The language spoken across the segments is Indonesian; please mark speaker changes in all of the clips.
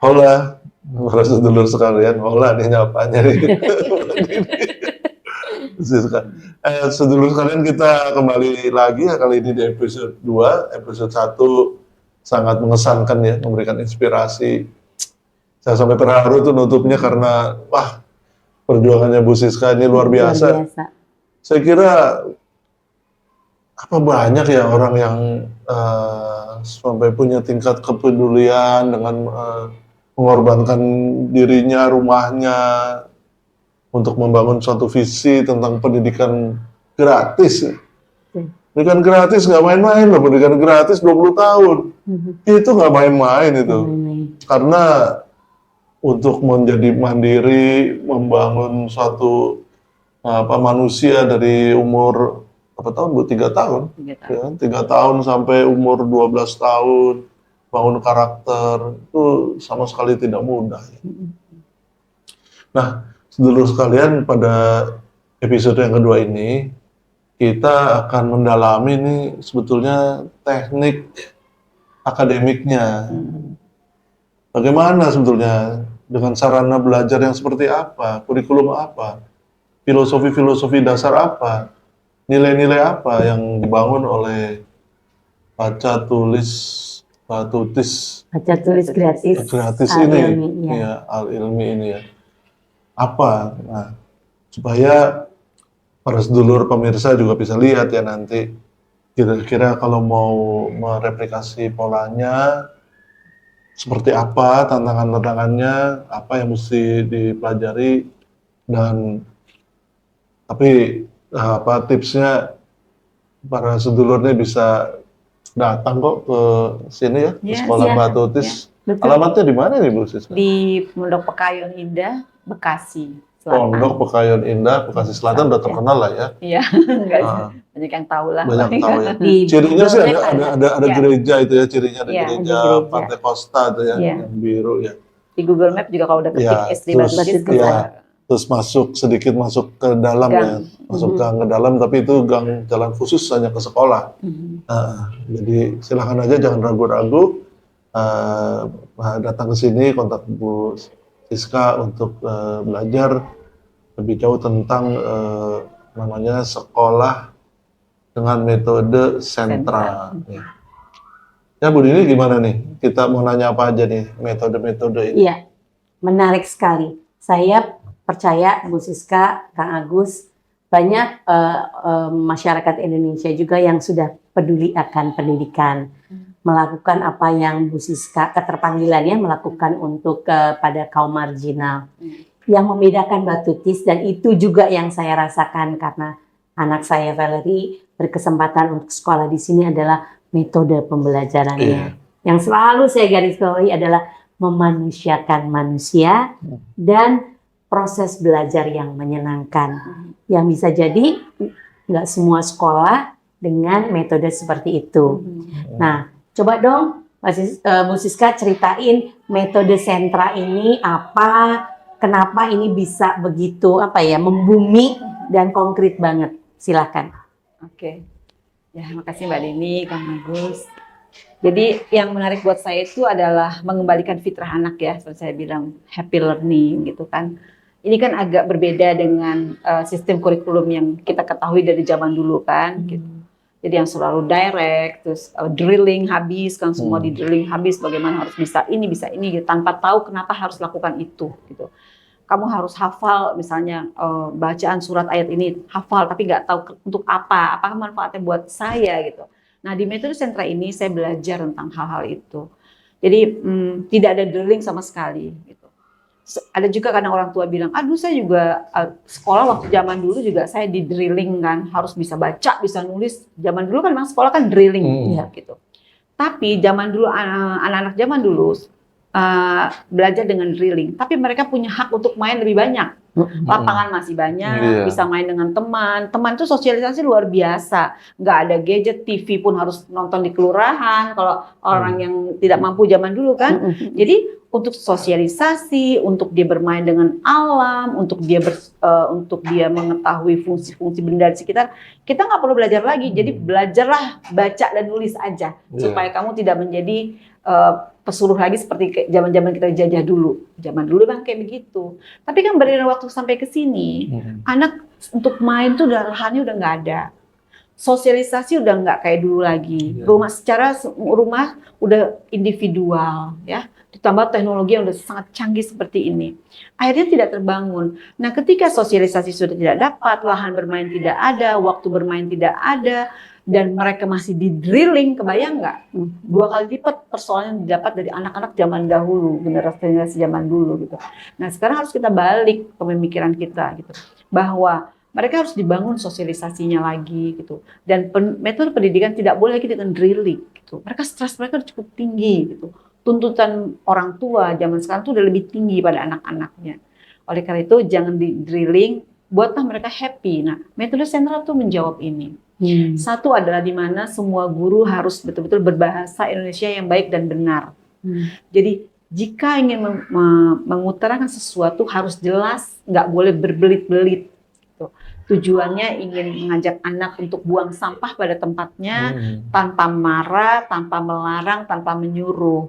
Speaker 1: Hola, para sedulur sekalian, hola nih nyapanya nih. Sedulur sekalian, kita kembali lagi ya kali ini di episode 2. Episode 1 sangat mengesankan ya, memberikan inspirasi. Saya sampai terharu tuh nutupnya karena wah, perjuangannya Bu Siska ini luar biasa. Saya kira apa banyak ya orang yang sampai punya tingkat kepedulian dengan mengorbankan dirinya, rumahnya untuk membangun suatu visi tentang pendidikan gratis. Pendidikan gratis nggak main-main loh, pendidikan gratis 20 tahun. Itu nggak main-main itu. Karena untuk menjadi mandiri, membangun suatu manusia dari umur berapa tahun Bu? 3 tahun. 3 tahun sampai umur 12 tahun, bangun karakter, itu sama sekali tidak mudah. Nah, sedulur sekalian, pada episode yang kedua ini, kita akan mendalami nih sebetulnya teknik akademiknya. Bagaimana sebetulnya dengan sarana belajar yang seperti apa, kurikulum apa, filosofi-filosofi dasar apa, nilai-nilai apa yang dibangun oleh baca tulis gratis ini, ya, al-ilmi ini ya. Apa? Nah, supaya para sedulur pemirsa juga bisa lihat ya nanti kira-kira kalau mau mereplikasi polanya seperti apa, tantangan-tantangannya, apa yang mesti dipelajari, dan tapi tipsnya para sedulurnya bisa datang kok ke sini ya, ke sekolah Mbak Tutis. Alamatnya di mana nih Bu Siska?
Speaker 2: Di Pondok Pekayon Indah, Bekasi Selatan.
Speaker 1: Pondok Pekayon Indah, Bekasi Selatan udah terkenal lah ya.
Speaker 2: Iya, banyak yang tahu lah.
Speaker 1: Banyak tahu ya. Cirinya sih ada gereja itu ya, cirinya ada gereja Pantai Costa itu ya, yang biru ya.
Speaker 2: Di Google Map juga kalau udah ketik SD Batu Tutis
Speaker 1: terus masuk ke dalam gang. Ya, masuk gang ke dalam, tapi itu gang jalan khusus hanya ke sekolah. Jadi silakan aja, jangan ragu-ragu, datang ke sini, kontak Bu Siska untuk belajar lebih jauh tentang namanya sekolah dengan metode sentra. Ya Bu Dini, gimana nih? Kita mau nanya apa aja nih metode-metode ini?
Speaker 3: Iya, menarik sekali. Saya percaya Bu Siska, Kang Agus, banyak masyarakat Indonesia juga yang sudah peduli akan pendidikan, melakukan apa yang Bu Siska keterpanggilannya melakukan untuk pada kaum marginal. Yang membedakan Mbak Tutis, dan itu juga yang saya rasakan karena anak saya Valerie berkesempatan untuk sekolah di sini, adalah metode pembelajarannya. Yang selalu saya garis bawahi adalah memanusiakan manusia dan proses belajar yang menyenangkan. Yang bisa jadi nggak semua sekolah dengan metode seperti itu. Nah, coba dong Bu Siska ceritain metode sentra ini apa, kenapa ini bisa begitu membumi dan konkret banget. Silakan.
Speaker 2: Oke. Ya, makasih Mbak Dini, Kang Agus. Jadi yang menarik buat saya itu adalah mengembalikan fitrah anak ya, seperti saya bilang, happy learning gitu kan. Ini kan agak berbeda dengan sistem kurikulum yang kita ketahui dari zaman dulu kan. Gitu. Jadi yang selalu direct, terus drilling habis kan, semua di drilling habis, bagaimana harus bisa ini gitu, tanpa tahu kenapa harus lakukan itu gitu. Kamu harus hafal misalnya bacaan surat ayat ini, hafal tapi nggak tahu untuk apakah manfaatnya buat saya gitu. Nah di metode sentra ini saya belajar tentang hal-hal itu. Jadi tidak ada drilling sama sekali gitu. Ada juga kadang orang tua bilang, aduh saya juga sekolah waktu zaman dulu juga saya di drilling kan, harus bisa baca, bisa nulis. Zaman dulu kan memang sekolah kan drilling ya gitu. Tapi zaman dulu anak-anak zaman dulu belajar dengan drilling, tapi mereka punya hak untuk main lebih banyak. Lapangan masih banyak, bisa main dengan teman. Teman itu sosialisasi luar biasa. Nggak ada gadget, TV pun harus nonton di kelurahan. Kalau orang yang tidak mampu zaman dulu kan. Jadi untuk sosialisasi, untuk dia bermain dengan alam, untuk dia mengetahui fungsi-fungsi benda di sekitar. Kita nggak perlu belajar lagi. Jadi belajarlah baca dan nulis aja supaya kamu tidak menjadi pesuruh lagi seperti zaman-zaman kita jajah dulu. Zaman dulu bang kayak begitu. Tapi kan beriring waktu sampai ke sini, anak untuk main tuh lahannya udah nggak ada. Sosialisasi udah nggak kayak dulu lagi. Rumah udah individual ya. Ditambah teknologi yang udah sangat canggih seperti ini. Akhirnya tidak terbangun. Nah, ketika sosialisasi sudah tidak dapat, lahan bermain tidak ada, waktu bermain tidak ada, dan mereka masih di drilling, kebayang nggak? 2 kali lipat persoalan yang didapat dari anak-anak zaman dahulu, generasi zaman dulu gitu. Nah, sekarang harus kita balik pemikiran kita gitu, bahwa mereka harus dibangun sosialisasinya lagi gitu. Dan metode pendidikan tidak boleh lagi dengan drilling gitu. Mereka stres mereka cukup tinggi gitu. Tuntutan orang tua zaman sekarang tuh udah lebih tinggi pada anak-anaknya. Oleh karena itu jangan di drilling, buatlah mereka happy. Nah, metode sentral tuh menjawab ini. Satu adalah di mana semua guru harus betul-betul berbahasa Indonesia yang baik dan benar. Jadi jika ingin mengutarakan sesuatu harus jelas, nggak boleh berbelit-belit. Gitu. Tujuannya ingin mengajak anak untuk buang sampah pada tempatnya tanpa marah, tanpa melarang, tanpa menyuruh.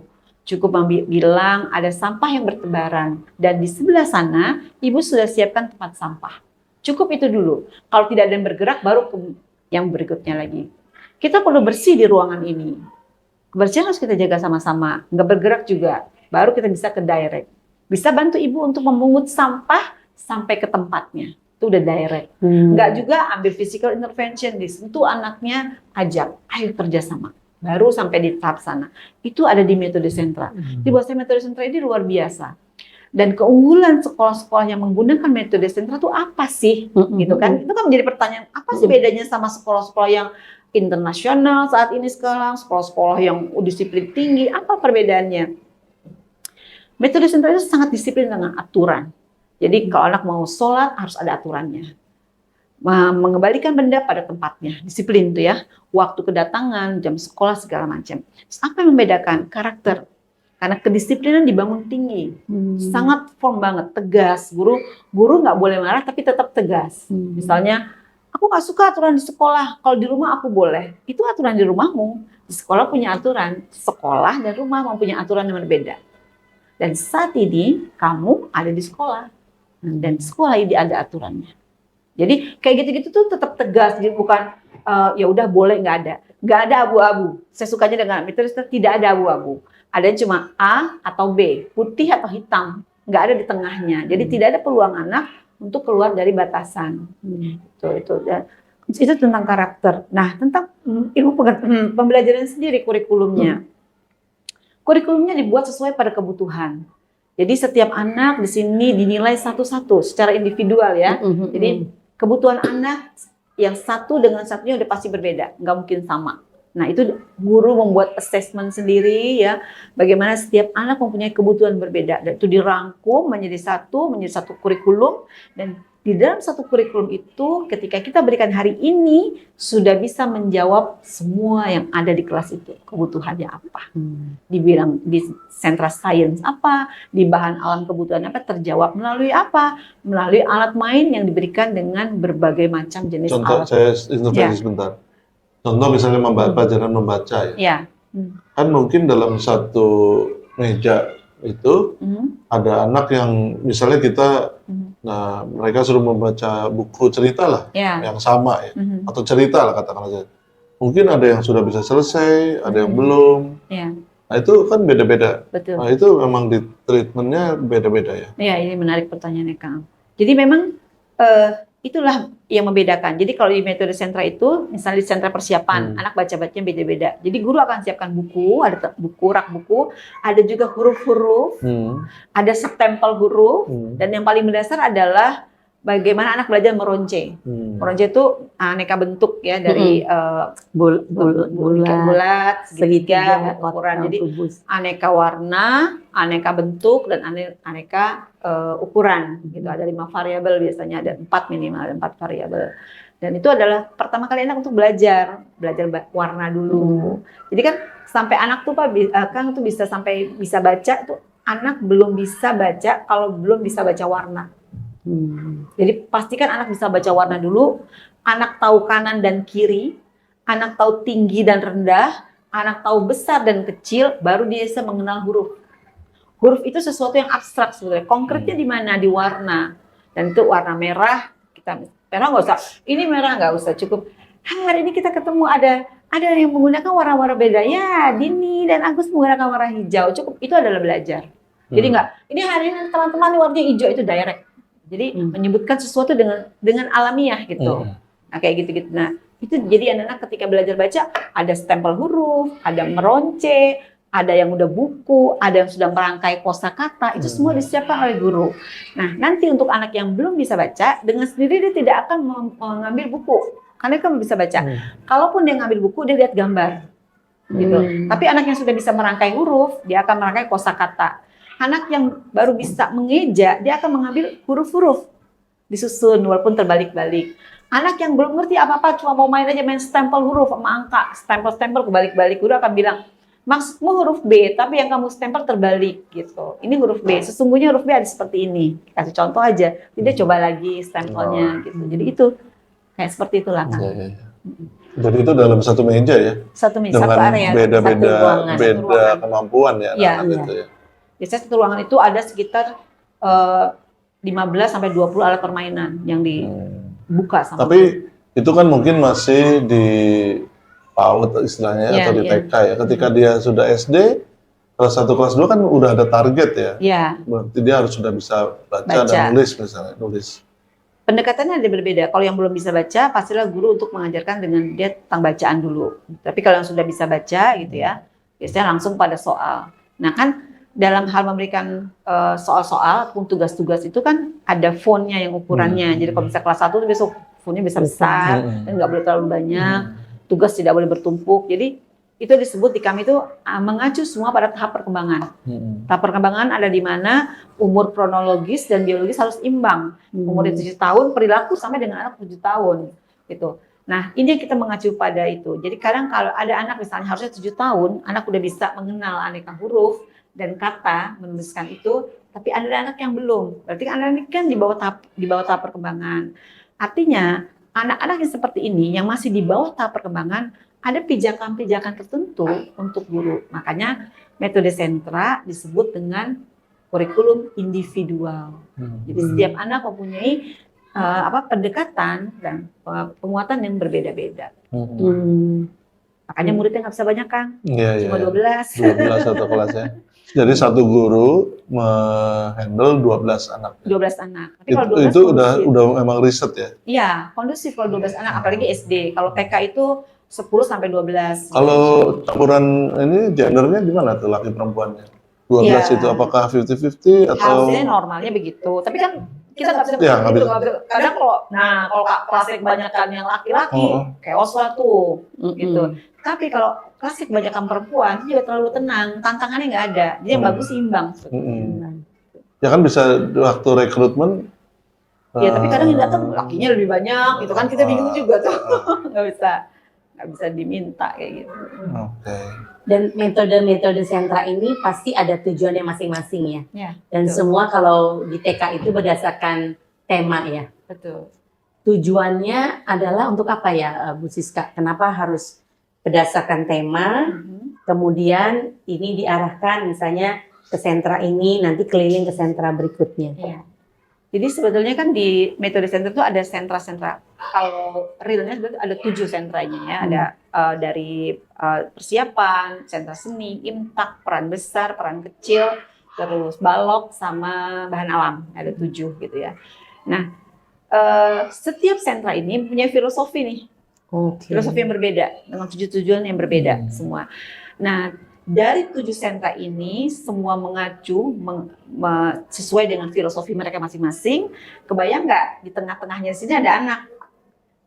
Speaker 2: Cukup bilang ada sampah yang bertebaran dan di sebelah sana ibu sudah siapkan tempat sampah. Cukup itu dulu. Kalau tidak ada yang bergerak baru ke yang berikutnya lagi. Kita perlu bersih di ruangan ini. Kebersihan harus kita jaga sama-sama. Nggak bergerak juga. Baru kita bisa ke direct. Bisa bantu ibu untuk memungut sampah sampai ke tempatnya. Itu udah direct. Nggak juga ambil physical intervention, disentuh anaknya, ajak, ayo kerjasama. Baru sampai di tahap sana. Itu ada di metode sentra. Di bawah metode sentra ini luar biasa. Dan keunggulan sekolah-sekolah yang menggunakan metode sentra itu apa sih? Gitu kan? Itu kan menjadi pertanyaan, apa sih bedanya sama sekolah-sekolah yang internasional saat ini sekarang, sekolah-sekolah yang disiplin tinggi, apa perbedaannya? Metode sentra itu sangat disiplin dengan aturan. Jadi kalau anak mau sholat harus ada aturannya. Mengembalikan benda pada tempatnya, disiplin tuh ya, waktu kedatangan, jam sekolah segala macam. Apa yang membedakan? Karakter. Karena kedisiplinan dibangun tinggi, sangat firm banget, tegas. Guru nggak boleh marah tapi tetap tegas. Misalnya, aku nggak suka aturan di sekolah, kalau di rumah aku boleh. Itu aturan di rumahmu. Di sekolah punya aturan, sekolah dan rumah mempunyai aturan yang berbeda. Dan saat ini kamu ada di sekolah dan sekolah ini ada aturannya. Jadi kayak gitu-gitu tuh tetap tegas, jadi bukan ya udah boleh nggak ada abu-abu. Saya sukanya dengan metode tidak ada abu-abu. Ada yang cuma A atau B, putih atau hitam, nggak ada di tengahnya. Jadi tidak ada peluang anak untuk keluar dari batasan. Itu tentang karakter. Nah tentang ilmu pembelajaran sendiri kurikulumnya. Kurikulumnya dibuat sesuai pada kebutuhan. Jadi setiap anak di sini dinilai satu-satu secara individual ya. Jadi kebutuhan anak yang satu dengan satunya udah pasti berbeda, nggak mungkin sama. Nah itu guru membuat assessment sendiri ya, bagaimana setiap anak mempunyai kebutuhan berbeda. Dan itu dirangkum menjadi satu kurikulum. Dan di dalam satu kurikulum itu ketika kita berikan hari ini sudah bisa menjawab semua yang ada di kelas itu. Kebutuhannya apa? Dibilang di sentra sains apa? Di bahan alam kebutuhan apa? Terjawab melalui apa? Melalui alat main yang diberikan dengan berbagai macam jenis
Speaker 1: Contoh,
Speaker 2: alat.
Speaker 1: saya intervensi sebentar. Contoh misalnya pelajaran membaca ya. Kan mungkin dalam satu meja itu ada anak yang misalnya kita nah mereka suruh membaca buku cerita lah yang sama ya atau cerita lah katakan aja. Mungkin ada yang sudah bisa selesai, ada yang belum. Nah itu kan beda-beda.
Speaker 2: Betul.
Speaker 1: Nah itu memang di treatmentnya beda-beda ya.
Speaker 2: Iya ini menarik pertanyaannya Kang. Jadi memang itulah yang membedakan. Jadi kalau di metode sentra itu, misalnya di sentra persiapan, anak baca-bacanya beda-beda. Jadi guru akan siapkan buku, ada buku, rak buku, ada juga huruf-huruf, ada stempel huruf, dan yang paling mendasar adalah bagaimana anak belajar meronce. Meronce itu aneka bentuk ya dari bulat, segitiga, ukuran. Jadi aneka warna, aneka bentuk, dan aneka ukuran. Gitu. Ada 5 variabel biasanya, ada 4 minimal, ada 4 variabel. Dan itu adalah pertama kali anak untuk belajar warna dulu. Jadi kan sampai anak tuh Pak, Kang tuh bisa sampai bisa baca tuh anak belum bisa baca kalau belum bisa baca warna. Jadi pastikan anak bisa baca warna dulu, anak tahu kanan dan kiri, anak tahu tinggi dan rendah, anak tahu besar dan kecil, baru dia bisa mengenal huruf. Huruf itu sesuatu yang abstrak sebenarnya. Konkretnya di mana? Di warna. Dan itu warna merah, kita merah nggak usah. Ini merah nggak usah, cukup. Hari ini kita ketemu ada yang menggunakan warna-warna beda. Ya, Dini dan Agus menggunakan warna hijau. Cukup, itu adalah belajar. Jadi nggak, ini hari ini teman-teman warnanya hijau, itu direct. Jadi menyebutkan sesuatu dengan alamiah gitu. Nah kayak gitu-gitu. Nah itu jadi anak-anak ketika belajar baca ada stempel huruf, ada meronce, ada yang udah buku, ada yang sudah merangkai kosakata, itu semua disiapkan oleh guru. Nah, nanti untuk anak yang belum bisa baca, dengan sendiri dia tidak akan mengambil buku, karena dia kan bisa baca. Kalaupun dia ngambil buku, dia lihat gambar, gitu. Tapi anak yang sudah bisa merangkai huruf, dia akan merangkai kosakata. Anak yang baru bisa mengeja, dia akan mengambil huruf-huruf, disusun walaupun terbalik-balik. Anak yang belum ngerti apa-apa, cuma mau main aja, main stempel huruf sama angka, stempel-stempel kebalik-balik, guru akan bilang, maksudmu huruf B, tapi yang kamu stempel terbalik gitu. Ini huruf B, sesungguhnya huruf B ada seperti ini. Kasih contoh aja, tidak coba lagi stempelnya gitu. Jadi itu kayak seperti itulah kan.
Speaker 1: Jadi itu dalam satu meja ya?
Speaker 2: Satu meja, satu
Speaker 1: dengan
Speaker 2: area,
Speaker 1: beda kemampuan ya anak-anak itu ya?
Speaker 2: Biasanya satu ruangan itu ada sekitar 15 sampai 20 alat permainan yang dibuka sama.
Speaker 1: Tapi itu kan mungkin masih di PAUD istilahnya atau di TK ya. Ketika dia sudah SD, kelas 1, kelas 2 kan udah ada target ya.
Speaker 2: Iya.
Speaker 1: Berarti dia harus sudah bisa baca dan nulis misalnya, nulis.
Speaker 2: Pendekatannya ada berbeda. Kalau yang belum bisa baca, pastilah guru untuk mengajarkan dengan dia tentang bacaan dulu. Tapi kalau yang sudah bisa baca gitu ya, biasanya langsung pada soal. Nah kan dalam hal memberikan soal-soal ataupun tugas-tugas itu kan ada fontnya yang ukurannya. Jadi kalau misalnya kelas 1 itu besok fontnya besar-besar dan nggak boleh terlalu banyak. Tugas tidak boleh bertumpuk. Jadi itu disebut di kami itu mengacu semua pada tahap perkembangan. Tahap perkembangan ada di mana umur kronologis dan biologis harus imbang. Umur 7 tahun, perilaku sampai dengan anak 7 tahun. Gitu. Nah ini yang kita mengacu pada itu. Jadi kadang kalau ada anak misalnya harusnya 7 tahun, anak udah bisa mengenal aneka huruf dan kata, menuliskan itu, tapi ada anak yang belum. Berarti anak-anak kan di bawah tahap perkembangan. Artinya anak-anak yang seperti ini yang masih di bawah tahap perkembangan ada pijakan-pijakan tertentu untuk guru. Makanya metode sentra disebut dengan kurikulum individual. Jadi setiap anak mempunyai pendekatan dan penguatan yang berbeda-beda. Makanya muridnya nggak bisa banyak kan? Cuma 12.
Speaker 1: 12 satu kelasnya. Jadi satu guru menghandle 12 anak.
Speaker 2: 12 anak. Tapi kalau 12
Speaker 1: itu udah memang riset ya?
Speaker 2: Iya, kondusif kalau 12 anak, apalagi SD. Kalau TK itu 10 sampai 12.
Speaker 1: Kalau campuran ini gendernya gimana tuh laki perempuannya? 12 itu apakah 50-50 atau?
Speaker 2: Harusnya normalnya begitu. Tapi kan kita nggak bisa begitu. Kadang kalau kelasnya kebanyakan yang laki-laki, chaos lah tuh. Gitu. Tapi kalau kelasnya kebanyakan perempuan, dia terlalu tenang, tantangannya nggak ada. Jadi yang bagus imbang.
Speaker 3: Ya
Speaker 1: kan bisa waktu rekrutmen.
Speaker 2: Ya tapi kadang yang datang lakinya lebih banyak, gitu kan kita bingung juga tuh, nggak bisa diminta kayak gitu.
Speaker 3: Dan metode-metode sentra ini pasti ada tujuannya masing-masing ya. Dan betul. Semua kalau di TK itu berdasarkan tema ya.
Speaker 2: Betul.
Speaker 3: Tujuannya adalah untuk apa ya, Bu Siska? Kenapa harus berdasarkan tema? Kemudian ini diarahkan misalnya ke sentra ini, nanti keliling ke sentra berikutnya.
Speaker 2: Iya. Jadi sebetulnya kan di metode sentra itu ada sentra-sentra. Kalau realnya ada 7 sentranya ya. Ada dari persiapan, sentra seni, imtak, peran besar, peran kecil, terus balok sama bahan alam. Ada 7 gitu ya. Nah, setiap sentra ini punya filosofi nih. Filosofi yang berbeda dengan 7 tujuan yang berbeda semua. Nah, dari 7 sentra ini semua mengacu sesuai dengan filosofi mereka masing-masing. Kebayang nggak di tengah-tengahnya sini ada anak.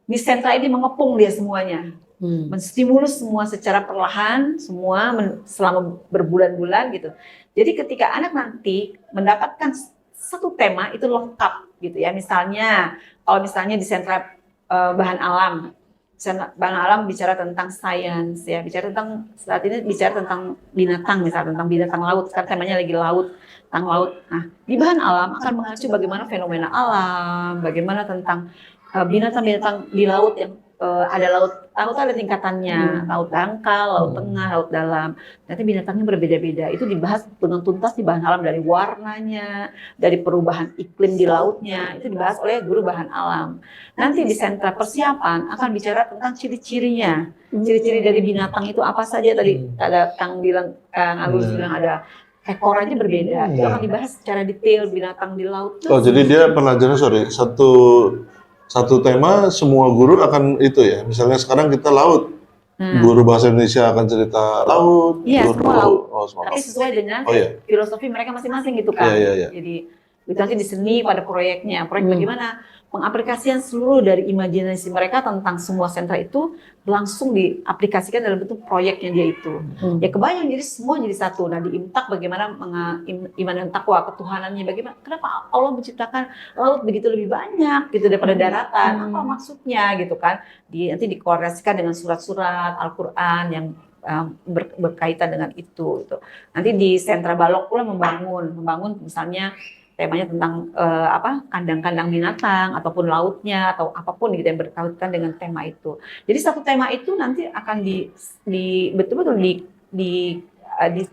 Speaker 2: Di sentra ini mengepung dia semuanya, menstimulus semua secara perlahan, semua selama berbulan-bulan gitu. Jadi ketika anak nanti mendapatkan satu tema itu lengkap gitu ya. Misalnya kalau misalnya di sentra bahan alam, Bang Alam bicara tentang sains ya, bicara tentang saat ini bicara tentang binatang, misalnya tentang binatang laut. Sekarang temanya lagi laut, tentang laut. Nah, di bahan alam akan mengacu bagaimana fenomena alam, bagaimana tentang binatang-binatang di laut yang ada laut ada tingkatannya, laut dangkal, laut tengah, laut dalam. Nanti binatangnya berbeda-beda. Itu dibahas dengan tuntas di bahan alam, dari warnanya, dari perubahan iklim di lautnya. Itu dibahas oleh guru bahan alam. Nanti di sentra persiapan akan bicara tentang ciri-cirinya. Ciri-ciri dari binatang itu apa saja. Tadi ada Kang Agus bilang ada ekor aja berbeda. Itu akan dibahas secara detail binatang di laut.
Speaker 1: Oh, jadi dia pelajaran satu tema semua guru akan itu ya. Misalnya sekarang kita laut, guru bahasa Indonesia akan cerita laut.
Speaker 2: Iya,
Speaker 1: guru,
Speaker 2: semua laut.
Speaker 1: semua
Speaker 2: Tapi
Speaker 1: laut.
Speaker 2: sesuai dengan
Speaker 1: Oh, iya.
Speaker 2: filosofi mereka masing-masing gitu kan.
Speaker 1: Iya.
Speaker 2: Jadi itu nanti di seni pada proyeknya. Proyek bagaimana pengaplikasian seluruh dari imajinasi mereka tentang semua sentra itu langsung diaplikasikan dalam bentuk proyeknya dia itu. Ya kebayang, jadi semua jadi satu. Nah di Imtak bagaimana iman dan takwa, ketuhanannya bagaimana, kenapa Allah menciptakan laut begitu lebih banyak gitu daripada daratan, apa maksudnya gitu kan. Nanti dikorelasikan dengan surat-surat Al-Quran yang berkaitan dengan itu gitu. Nanti di sentra Balok pula membangun misalnya temanya tentang kandang-kandang binatang ataupun lautnya atau apapun gitu yang berkaitan dengan tema itu. Jadi satu tema itu nanti akan betul-betul di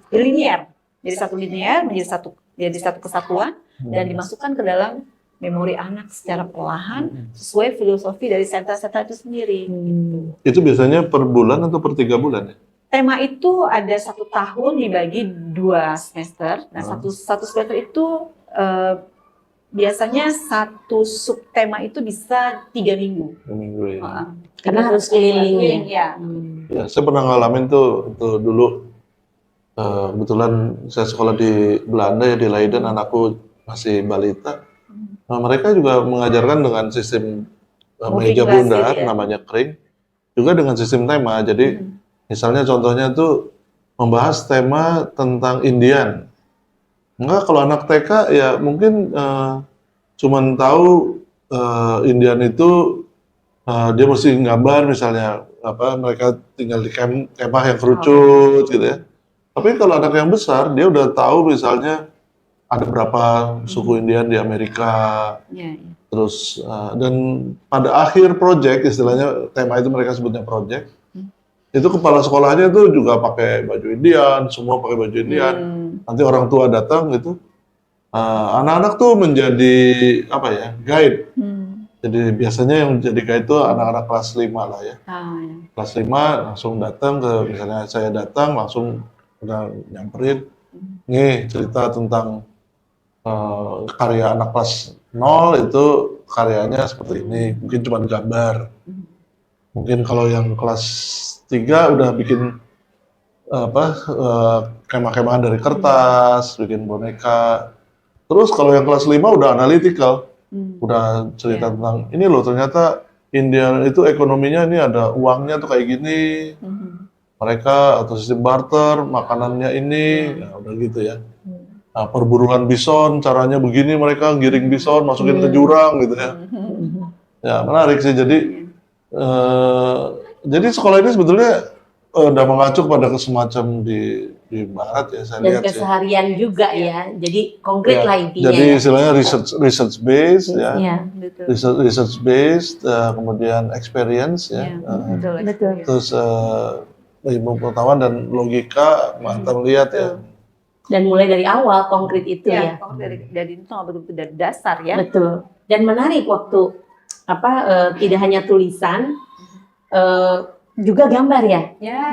Speaker 2: linear. Jadi satu linear menjadi satu kesatuan dan dimasukkan ke dalam memori anak secara perlahan sesuai filosofi dari sentra-sentra itu sendiri. Gitu.
Speaker 1: Itu biasanya per bulan atau per 3 bulan ya?
Speaker 2: Tema itu ada 1 tahun dibagi 2 semester. Nah satu semester itu biasanya satu subtema itu bisa 3 minggu.
Speaker 1: 3 minggu ya.
Speaker 3: Karena harus keliling
Speaker 2: ya.
Speaker 1: Ya, saya pernah ngalamin tuh dulu kebetulan saya sekolah di Belanda ya, di Leiden, anakku masih balita. Nah, mereka juga mengajarkan dengan sistem meja bundar namanya kring, juga dengan sistem tema. Jadi misalnya contohnya tuh membahas tema tentang Indian. Enggak, kalau anak TK ya mungkin cuman tahu Indian itu dia mesti gambar misalnya mereka tinggal di kemah yang kerucut gitu ya. Tapi kalau anak yang besar dia udah tahu misalnya ada berapa suku Indian di Amerika. Terus dan pada akhir project, istilahnya tema itu mereka sebutnya project. Itu kepala sekolahnya tuh juga pakai baju Indian, semua pakai baju Indian. Nanti orang tua datang gitu, anak-anak tuh menjadi guide. Jadi biasanya yang jadi guide itu anak-anak kelas 5 lah ya. Kelas 5 langsung datang misalnya saya datang langsung udah nyamperin, nih cerita tentang karya anak kelas 0 itu karyanya seperti ini, mungkin cuma gambar. Mungkin kalau yang kelas 3 udah bikin kemah-kemahan dari kertas, bikin boneka. Terus kalau yang kelas 5 udah analytical, udah cerita tentang ini loh ternyata India itu ekonominya ini ada uangnya tuh kayak gini. Mereka atau sistem barter, makanannya ini, ya udah gitu ya. Nah, perburuan bison caranya begini, mereka giring bison masukin ke jurang gitu ya. Ya menarik sih, jadi sekolah ini sebetulnya udah mengacu pada semacam di barat ya saya lihat.
Speaker 3: Dan keseharian juga ya, jadi konkret lah intinya.
Speaker 1: Jadi istilahnya research based ya, research based, kemudian experience ya,
Speaker 3: betul.
Speaker 1: terus ilmu pengetahuan dan logika mantap lihat ya.
Speaker 3: Dan mulai dari awal konkret itu ya.
Speaker 2: Dari itu betul-betul dari dasar ya.
Speaker 3: Betul. Dan menarik waktu tidak hanya tulisan, juga gambar ya.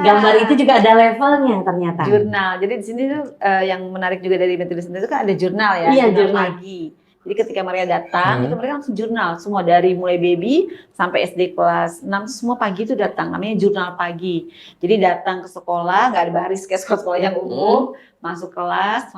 Speaker 3: Gambar itu juga ada levelnya ternyata.
Speaker 2: Jurnal. Jadi di sini tuh yang menarik juga dari metode itu kan ada jurnal ya.
Speaker 3: Iya, jurnal
Speaker 2: pagi. Jadi ketika mereka datang, itu mereka langsung jurnal. Semua dari mulai baby sampai SD kelas 6, semua pagi itu datang. Namanya jurnal pagi. Jadi datang ke sekolah, nggak ada baris kayak sekolah yang umum. Masuk kelas,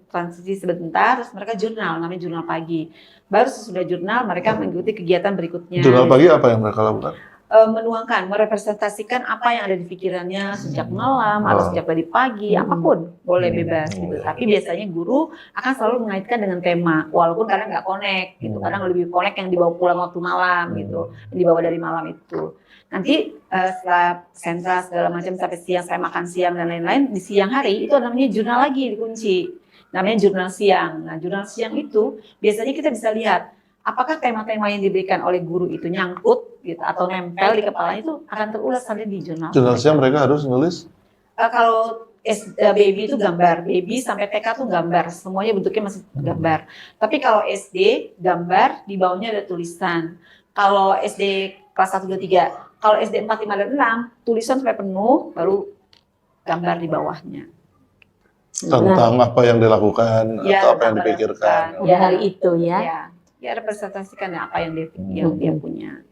Speaker 2: transisi sebentar, terus mereka jurnal. Namanya jurnal pagi. Baru sesudah jurnal, mereka mengikuti kegiatan berikutnya.
Speaker 1: Jurnal pagi apa yang mereka lakukan?
Speaker 2: menuangkan, merepresentasikan apa yang ada di pikirannya sejak malam atau sejak tadi pagi, apapun boleh bebas gitu. Tapi biasanya guru akan selalu mengaitkan dengan tema, walaupun kadang nggak connect gitu, kadang lebih connect yang dibawa pulang waktu malam gitu, yang dibawa dari malam itu. Nanti setelah sentra segala macam sampai siang, saya makan siang dan lain-lain, di siang hari itu namanya jurnal lagi dikunci, namanya jurnal siang. Nah jurnal siang itu biasanya kita bisa lihat apakah tema-tema yang diberikan oleh guru itu nyangkut gitu atau nempel di kepala itu akan terulas nanti di jurnal.
Speaker 1: Jurnal siang mereka harus nulis?
Speaker 2: Kalau baby itu gambar, baby sampai TK tuh gambar, semuanya bentuknya masih gambar. Tapi kalau SD gambar, di bawahnya ada tulisan. Kalau SD kelas 1, 2, 3, kalau SD 4, 5, dan 6, tulisan sampai penuh, baru gambar di bawahnya.
Speaker 1: Tentang apa yang dilakukan
Speaker 2: Ya,
Speaker 1: atau apa yang
Speaker 2: tentang
Speaker 1: dipikirkan.
Speaker 3: Pada hari itu ya.
Speaker 2: Ya representasikan ya apa yang dia punya.